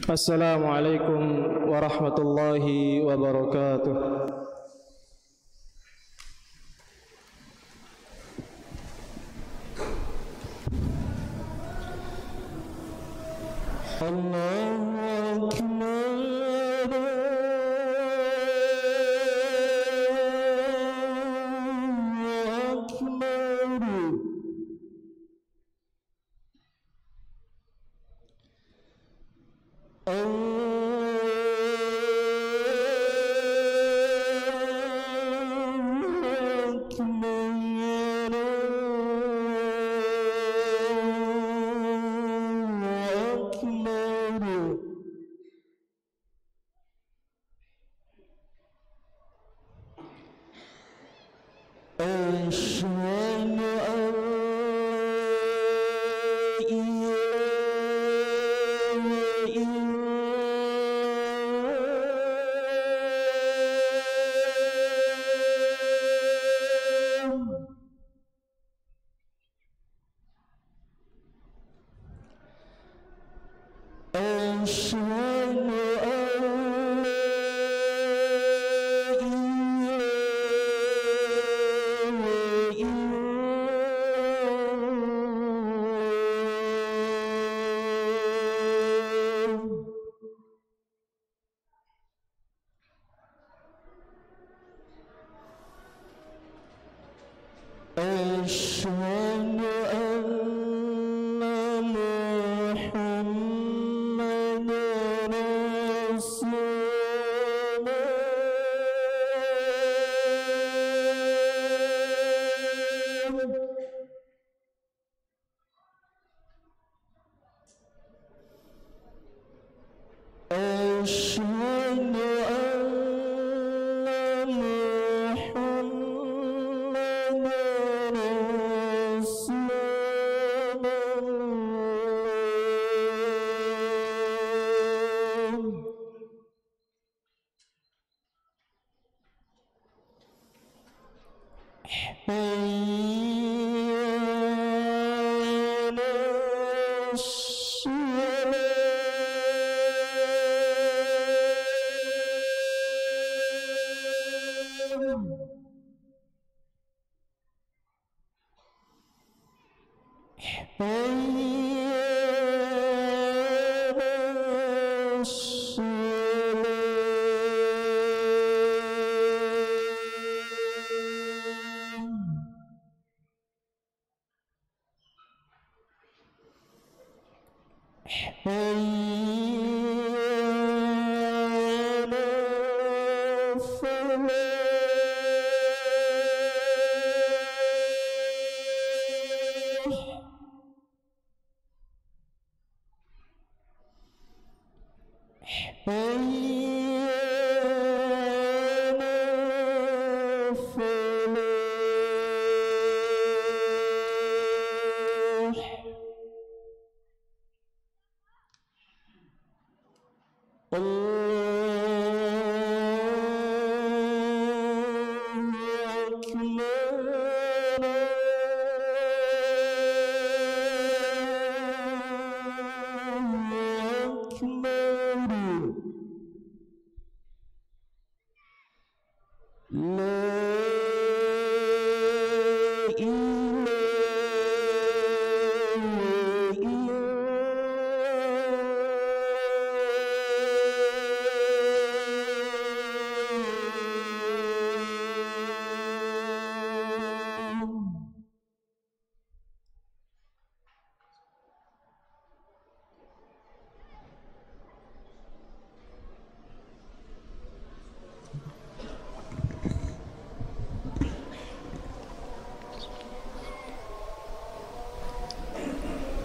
Assalamualaikum warahmatullahi wabarakatuh. Allahu Akbar.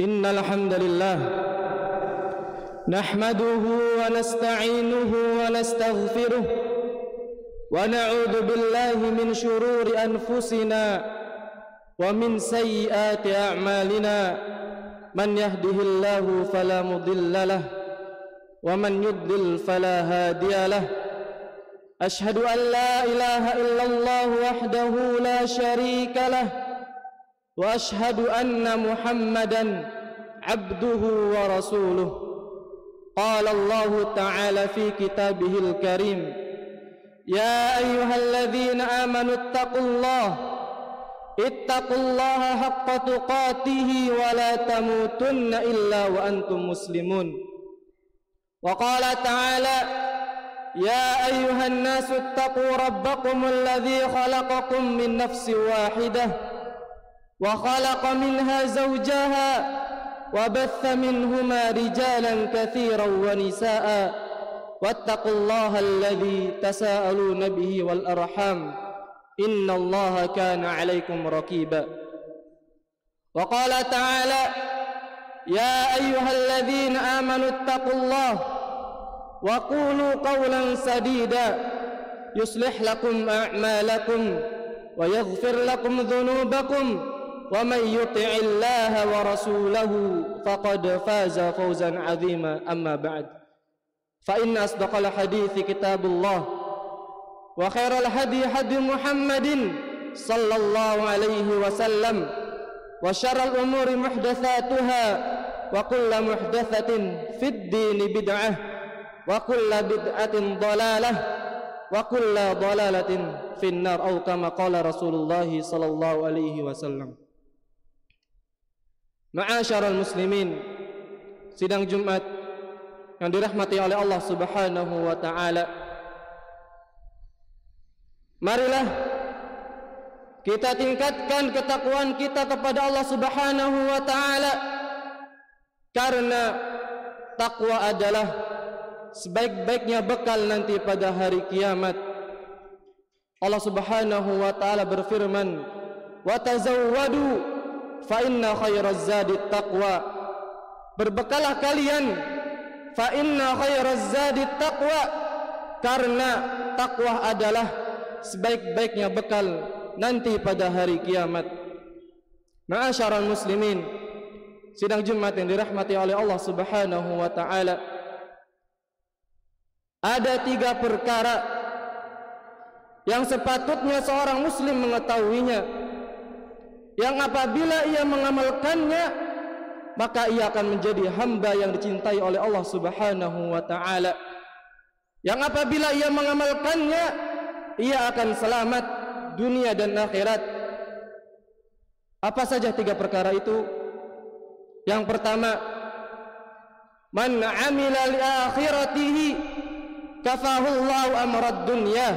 Innal hamdalillah nahmaduhu wa nasta'inuhu wa nastaghfiruh wa na'udzu billahi min shururi anfusina wa min sayyiati a'malina man yahdihillahu fala mudilla lahu wa man yudlil fala hadiya lahu ashhadu an la ilaha illallah wahdahu la syarika lahu wa ashhadu anna Muhammadan abduhu wa rasuluh قال الله تعالى في كتابه الكريم: يا أيها الذين آمنوا اتقوا الله حق تقاته ولا تموتن إلا وأنتم مسلمون. وقال تعالى: يا أيها الناس اتقوا ربكم الذي خلقكم من نفس واحدة وخلق منها زوجها وبث منهما رجالا كثيرا ونساء واتقوا الله الذي تساءلون به والأرحام إن الله كان عليكم رقيبا. وقال تعالى: يا أيها الذين آمنوا اتقوا الله وقولوا قولا سديدا يصلح لكم أعمالكم ويغفر لكم ذنوبكم ومن يطع الله ورسوله فقد فاز فوزا عظيما. أما بعد، فإن أصدق الحديث كتاب الله وخير الهدي هدي محمد صلى الله عليه وسلم وشر الأمور محدثاتها وكل محدثة في الدين بدعة وكل بدعة ضلالة وكل ضلالة في النار أو كما قال رسول الله صلى الله عليه وسلم. Ma'asyiral muslimin, sidang Jumat yang dirahmati oleh Allah Subhanahu wa taala. Marilah kita tingkatkan ketakwaan kita kepada Allah Subhanahu wa taala, karena takwa adalah sebaik-baiknya bekal nanti pada hari kiamat. Allah Subhanahu wa taala berfirman: "Wa tazawwadu fa inna khairaz zadi taqwa." Berbekalah kalian, fa inna khairaz zadi taqwa, karena takwa adalah sebaik-baiknya bekal nanti pada hari kiamat. Ma'asyiral muslimin, sidang Jumat yang dirahmati oleh Allah Subhanahu wa taala, ada 3 perkara yang sepatutnya seorang muslim mengetahuinya, yang apabila ia mengamalkannya maka ia akan menjadi hamba yang dicintai oleh Allah Subhanahu wa taala, yang apabila ia mengamalkannya ia akan selamat dunia dan akhirat. Apa saja 3 perkara itu? Yang pertama, man amila li akhiratihi kafahullahu amrad dunya.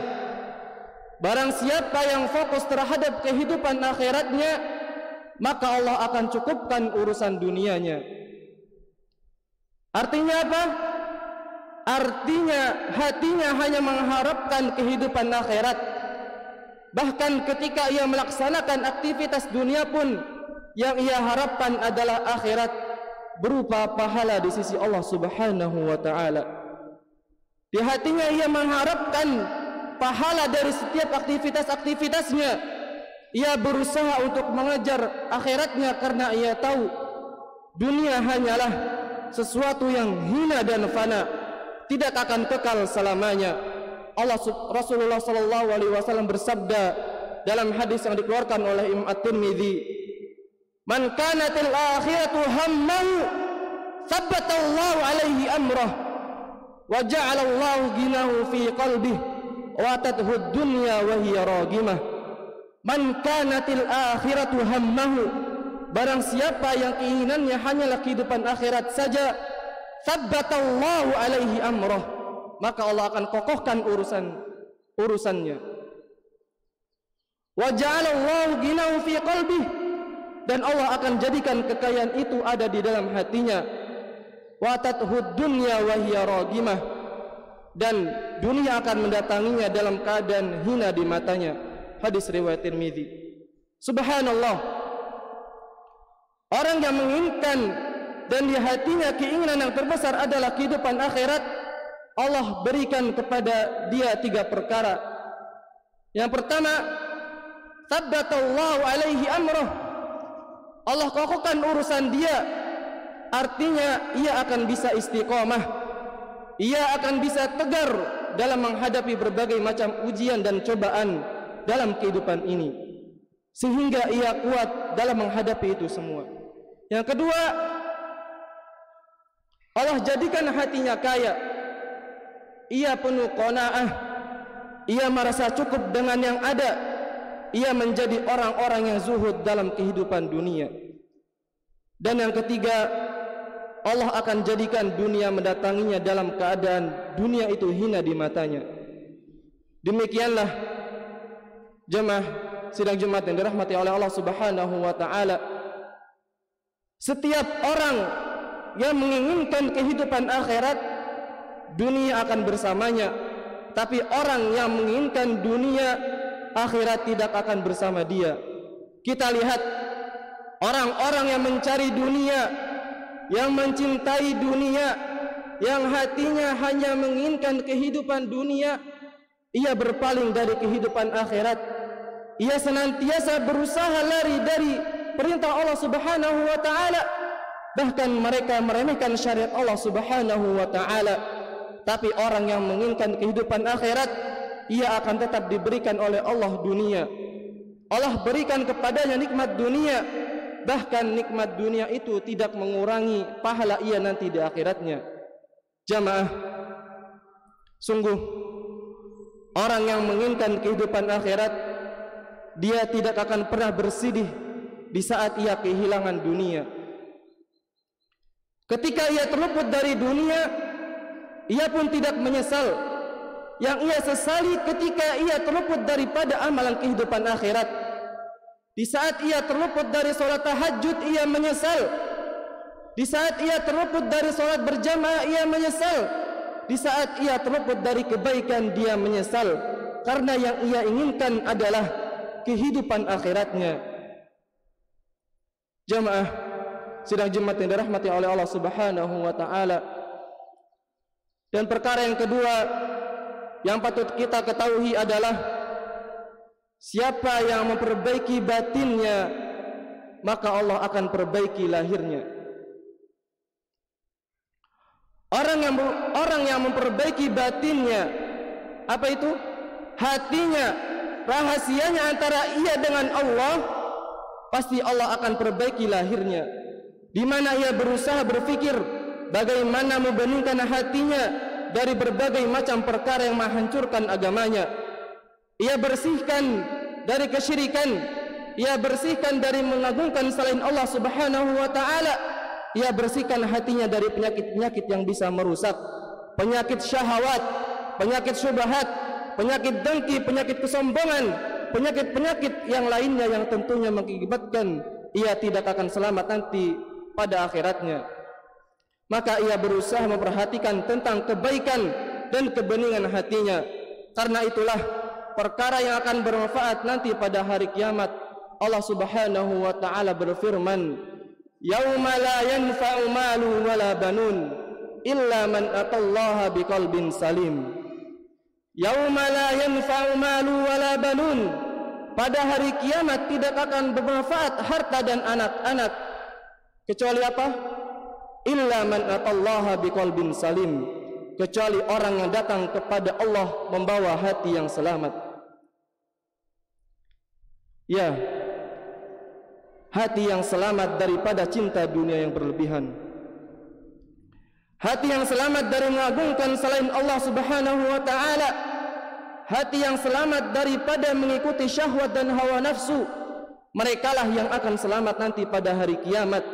Barang siapa yang fokus terhadap kehidupan akhiratnya, maka Allah akan cukupkan urusan dunianya. Artinya apa? Artinya hatinya hanya mengharapkan kehidupan akhirat. Bahkan ketika ia melaksanakan aktivitas dunia pun, yang ia harapkan adalah akhirat berupa pahala di sisi Allah Subhanahu wa taala. Di hatinya ia mengharapkan pahala dari setiap aktivitas-aktivitasnya. Ia berusaha untuk mengejar akhiratnya karena ia tahu dunia hanyalah sesuatu yang hina dan fana, tidak akan kekal selamanya. Rasulullah sallallahu alaihi wasallam bersabda dalam hadis yang dikeluarkan oleh Imam At-Tirmidzi, "Man kanatil akhiratu hammahu thabbatallahu alaihi amrah wa ja'alallahu ginahu fi qalbihi wa tadhud dunya wa hiya ragimah." Man kanatil akhiratu hammahu, barang siapa yang keinginannya hanyalah kehidupan akhirat saja, thabbatallahu alaihi amrah, maka Allah akan kokohkan urusannya. Wa ja'alallahu ginahu fi qalbihi, dan Allah akan jadikan kekayaan itu ada di dalam hatinya. Wa tadhud dunya wa hiya ragimah, dan dunia akan mendatanginya dalam keadaan hina di matanya. Hadis riwayat Tirmidzi. Subhanallah, orang yang menginginkan dan di hatinya keinginan yang terbesar adalah kehidupan akhirat, Allah berikan kepada dia 3 perkara. Yang pertama, thabbatallahu alaihi amrah, Allah kokohkan urusan dia. Artinya ia akan bisa istiqomah, ia akan bisa tegar dalam menghadapi berbagai macam ujian dan cobaan dalam kehidupan ini, sehingga ia kuat dalam menghadapi itu semua. Yang kedua, Allah jadikan hatinya kaya, ia penuh qanaah, ia merasa cukup dengan yang ada, ia menjadi orang-orang yang zuhud dalam kehidupan dunia. Dan yang ketiga, Allah akan jadikan dunia mendatanginya dalam keadaan dunia itu hina di matanya. Demikianlah jemaah sidang Jumat yang dirahmati oleh Allah Subhanahu wa taala, setiap orang yang menginginkan kehidupan akhirat, dunia akan bersamanya. Tapi orang yang menginginkan dunia, akhirat tidak akan bersama dia. Kita lihat orang-orang yang mencari dunia, yang mencintai dunia, yang hatinya hanya menginginkan kehidupan dunia, ia berpaling dari kehidupan akhirat. Ia senantiasa berusaha lari dari perintah Allah Subhanahu wa taala. Bahkan mereka meremehkan syariat Allah Subhanahu wa taala. Tapi orang yang menginginkan kehidupan akhirat, ia akan tetap diberikan oleh Allah dunia. Allah berikan kepadanya nikmat dunia, bahkan nikmat dunia itu tidak mengurangi pahala ia nanti di akhiratnya. Jamaah, sungguh orang yang menginginkan kehidupan akhirat, dia tidak akan pernah bersedih di saat ia kehilangan dunia. Ketika ia terluput dari dunia, ia pun tidak menyesal. Yang ia sesali ketika ia terluput daripada amalan kehidupan akhirat. Di saat ia terluput dari solat tahajud, ia menyesal. Di saat ia terluput dari solat berjamaah, ia menyesal. Di saat ia terluput dari kebaikan, dia menyesal. Karena yang ia inginkan adalah kehidupan akhiratnya. Jamaah sidang Jumat yang dirahmati oleh Allah Subhanahu wa taala. Dan perkara yang kedua yang patut kita ketahui adalah siapa yang memperbaiki batinnya, maka Allah akan perbaiki lahirnya. Orang yang memperbaiki batinnya, apa itu? Hatinya, rahasianya antara ia dengan Allah, pasti Allah akan perbaiki lahirnya. Di mana ia berusaha berfikir bagaimana membeningkan hatinya dari berbagai macam perkara yang menghancurkan agamanya. Ia bersihkan dari kesyirikan, ia bersihkan dari mengagungkan selain Allah Subhanahu wa taala. Ia bersihkan hatinya dari penyakit-penyakit yang bisa merusak, penyakit syahwat, penyakit syubhat, penyakit dengki, penyakit kesombongan, penyakit-penyakit yang lainnya yang tentunya mengakibatkan ia tidak akan selamat nanti pada akhiratnya. Maka ia berusaha memperhatikan tentang kebaikan dan kebeningan hatinya. Karena itulah perkara yang akan bermanfaat nanti pada hari kiamat. Allah Subhanahu wa taala berfirman, "Yauma la yanfa'u malu wala banun illa man atallaha biqalbin salim." Yauma la yanfa'u malu wala banun. Pada hari kiamat tidak akan bermanfaat harta dan anak-anak, kecuali apa? Illa man atallaha biqalbin salim, kecuali orang yang datang kepada Allah membawa hati yang selamat. Ya, hati yang selamat daripada cinta dunia yang berlebihan, hati yang selamat dari mengagungkan selain Allah Subhanahu wa taala, hati yang selamat daripada mengikuti syahwat dan hawa nafsu. Merekalah yang akan selamat nanti pada hari kiamat.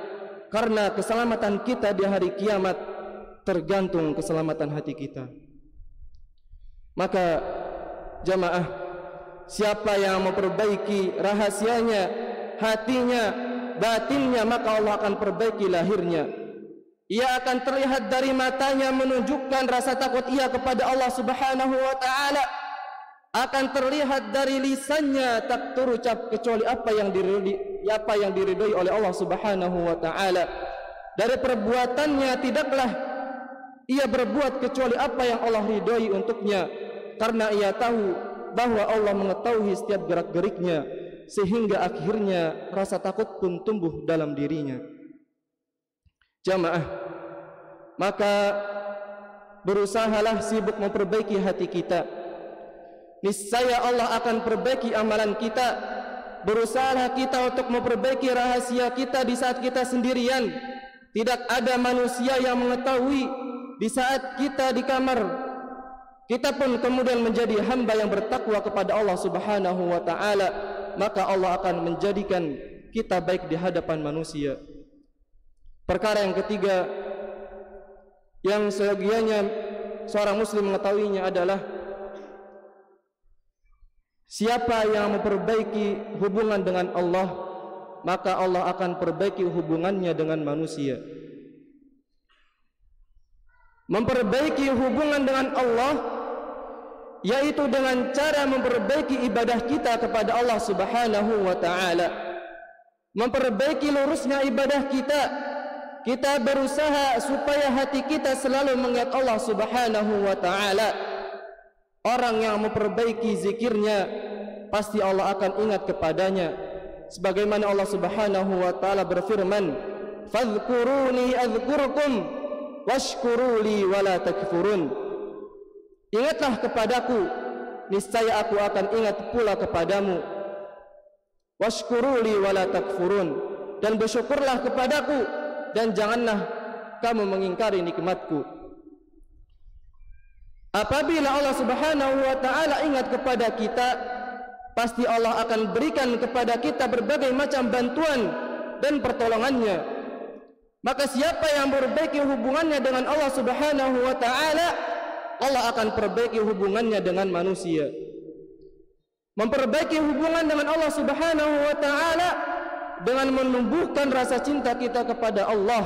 Karena keselamatan kita di hari kiamat tergantung keselamatan hati kita. Maka jamaah, siapa yang memperbaiki rahasianya, hatinya, batinnya, maka Allah akan perbaiki lahirnya. Ia akan terlihat dari matanya menunjukkan rasa takut ia kepada Allah Subhanahu wa taala. Akan terlihat dari lisannya tak terucap kecuali apa yang diridhoi oleh Allah Subhanahu wa taala. Dari perbuatannya tidaklah ia berbuat kecuali apa yang Allah ridhoi untuknya, karena ia tahu bahwa Allah mengetahui setiap gerak-geriknya, sehingga akhirnya rasa takut pun tumbuh dalam dirinya. Jamaah, maka berusahalah sibuk memperbaiki hati kita. Niscaya Allah akan perbaiki amalan kita. Berusahalah kita untuk memperbaiki rahasia kita di saat kita sendirian. Tidak ada manusia yang mengetahui di saat kita di kamar, kita pun kemudian menjadi hamba yang bertakwa kepada Allah Subhanahu wa ta'ala, maka Allah akan menjadikan kita baik di hadapan manusia. Perkara yang ketiga yang seyogianya seorang muslim mengetahuinya adalah siapa yang memperbaiki hubungan dengan Allah, maka Allah akan perbaiki hubungannya dengan manusia. Memperbaiki hubungan dengan Allah yaitu dengan cara memperbaiki ibadah kita kepada Allah Subhanahu wa ta'ala. Memperbaiki lurusnya ibadah kita. Kita berusaha supaya hati kita selalu mengingat Allah Subhanahu wa ta'ala. Orang yang memperbaiki zikirnya, pasti Allah akan ingat kepadanya. Sebagaimana Allah Subhanahu wa ta'ala berfirman, "Fadhkuruni adhkurkum washkuruli wala takfurun." Ingatlah kepadaku, niscaya aku akan ingat pula kepadamu. Washkuruli wala takfurun, dan bersyukurlah kepadaku, dan janganlah kamu mengingkari nikmatku. Apabila Allah Subhanahu wa ta'ala ingat kepada kita, pasti Allah akan berikan kepada kita berbagai macam bantuan dan pertolongannya. Maka siapa yang memperbaiki hubungannya dengan Allah Subhanahu wa ta'ala, Allah akan perbaiki hubungannya dengan manusia. Memperbaiki hubungan dengan Allah Subhanahu wa ta'ala dengan menumbuhkan rasa cinta kita kepada Allah.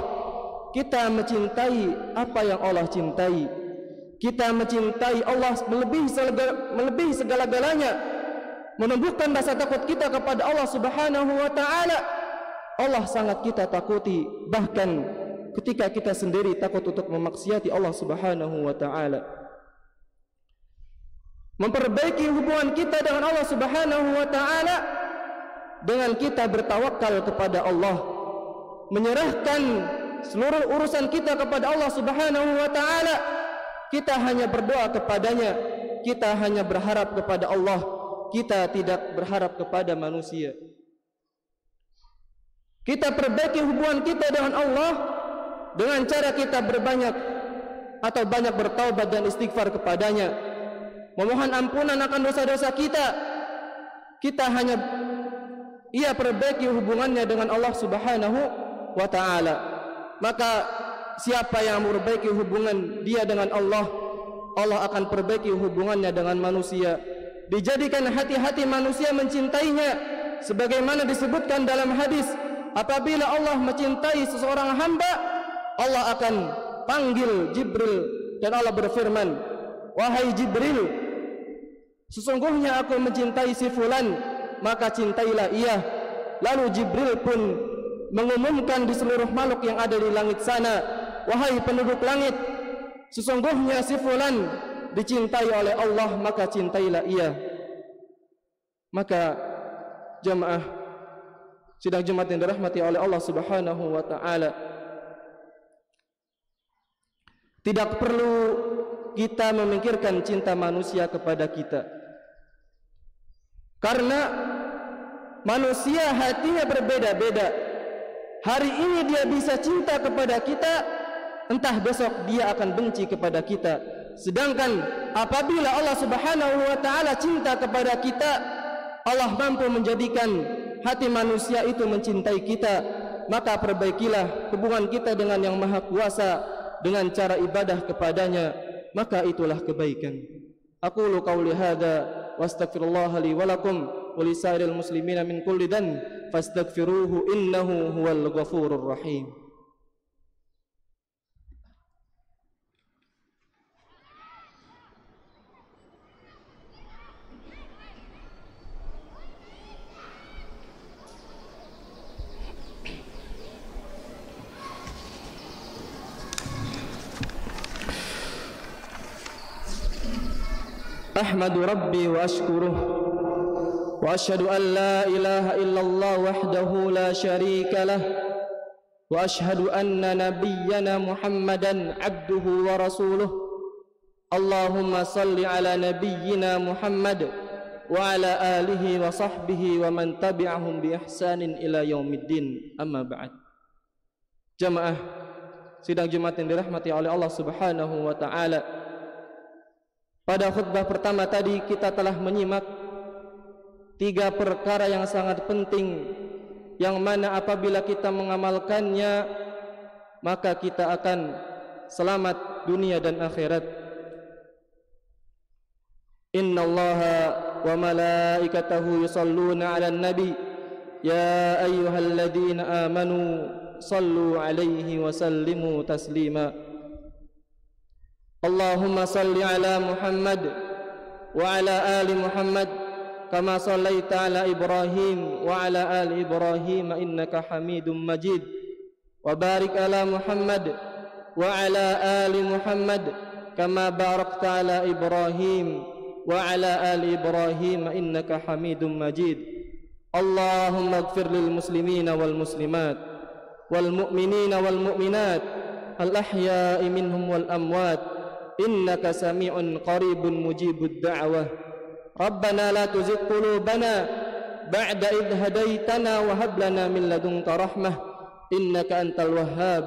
Kita mencintai apa yang Allah cintai. Kita mencintai Allah melebihi segala-galanya. Menumbuhkan rasa takut kita kepada Allah Subhanahu wa ta'ala. Allah sangat kita takuti, bahkan ketika kita sendiri takut untuk memaksiati Allah Subhanahu wa ta'ala. Memperbaiki hubungan kita dengan Allah Subhanahu wa ta'ala dengan kita bertawakal kepada Allah, menyerahkan seluruh urusan kita kepada Allah Subhanahu wa ta'ala. Kita hanya berdoa kepadanya, kita hanya berharap kepada Allah, kita tidak berharap kepada manusia. Kita perbaiki hubungan kita dengan Allah dengan cara kita berbanyak atau banyak bertaubat dan istighfar kepadanya, memohon ampunan akan dosa-dosa kita. Kita hanya perbaiki hubungannya dengan Allah Subhanahu wa ta'ala. Maka siapa yang memperbaiki hubungan dia dengan Allah, Allah akan perbaiki hubungannya dengan manusia. Dijadikan hati-hati manusia mencintainya, sebagaimana disebutkan dalam hadis, apabila Allah mencintai seseorang hamba, Allah akan panggil Jibril, dan Allah berfirman, "Wahai Jibril, sesungguhnya aku mencintai si fulan, maka cintailah ia." Lalu Jibril pun mengumumkan di seluruh makhluk yang ada di langit sana, "Wahai penduduk langit, sesungguhnya si fulan dicintai oleh Allah, maka cintailah ia." Maka jemaah sidang Jumat yang dirahmati oleh Allah Subhanahu wa ta'ala, tidak perlu kita memikirkan cinta manusia kepada kita, karena manusia hatinya berbeda-beda. Hari ini dia bisa cinta kepada kita, entah besok dia akan benci kepada kita. Sedangkan apabila Allah Subhanahu wa ta'ala cinta kepada kita, Allah mampu menjadikan hati manusia itu mencintai kita. Maka perbaikilah hubungan kita dengan yang Maha Kuasa dengan cara ibadah kepadanya, maka itulah kebaikan. Aqulu qauli hadza wa astaghfirullaha li wa lakum wa lisairil muslimina min kulli dhanb fastaghfiruhu innahu huwal ghafurur rahim. أحمد ربي وأشكره وأشهد أن لا إله إلا الله وحده لا شريك له وأشهد أن نبينا محمدا عبده ورسوله اللهم صل على نبينا محمد وعلى آله وصحبه ومن تبعهم بإحسان إلى يوم الدين أما بعد. Jamaah sidang Jumat yang dirahmati oleh Allah Subhanahu wa taala. Pada khutbah pertama tadi kita telah menyimak 3 perkara yang sangat penting, yang mana apabila kita mengamalkannya maka kita akan selamat dunia dan akhirat. Innallaha wa malaikatahu yusalluna 'alan nabi ya ayyuhalladzina amanu sallu 'alaihi wa sallimu taslima. Allahumma salli 'ala Muhammad wa 'ala ali Muhammad kama sallaita 'ala Ibrahim wa 'ala ali Ibrahim innaka Hamidum Majid. Wa barik 'ala Muhammad wa 'ala ali Muhammad kama barakta 'ala Ibrahim wa 'ala ali Ibrahim innaka Hamidum Majid. Allahumma ighfir lil muslimina wal muslimat wal mu'minina wal mu'minat al ahya'i minhum wal amwat innaka sami'un qaribun mujibud da'wah. Rabbana la tuzigh qulubana ba'da idh hadaitana wa hab lana min ladunka rahmah innaka antal wahhab.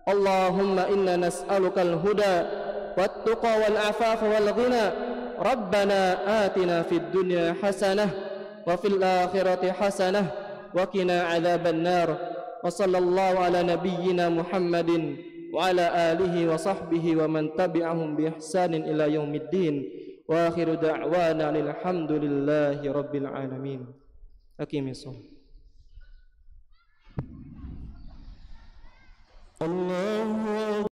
Allahumma inna nas'aluka al huda wat tuqa wal afafa wal ghina. Rabbana atina fid dunya hasanah wa fil akhirati hasanah wa qina adzaban nar. Wa sallallahu ala nabiyyina Muhammadin wa ala alihi wa sahbihi wa man tabi'ahum bi ihsanin ila yaumiddin. Wa akhiru da'wana alhamdulillahi rabbil alamin. Aqimis shalah. Allahu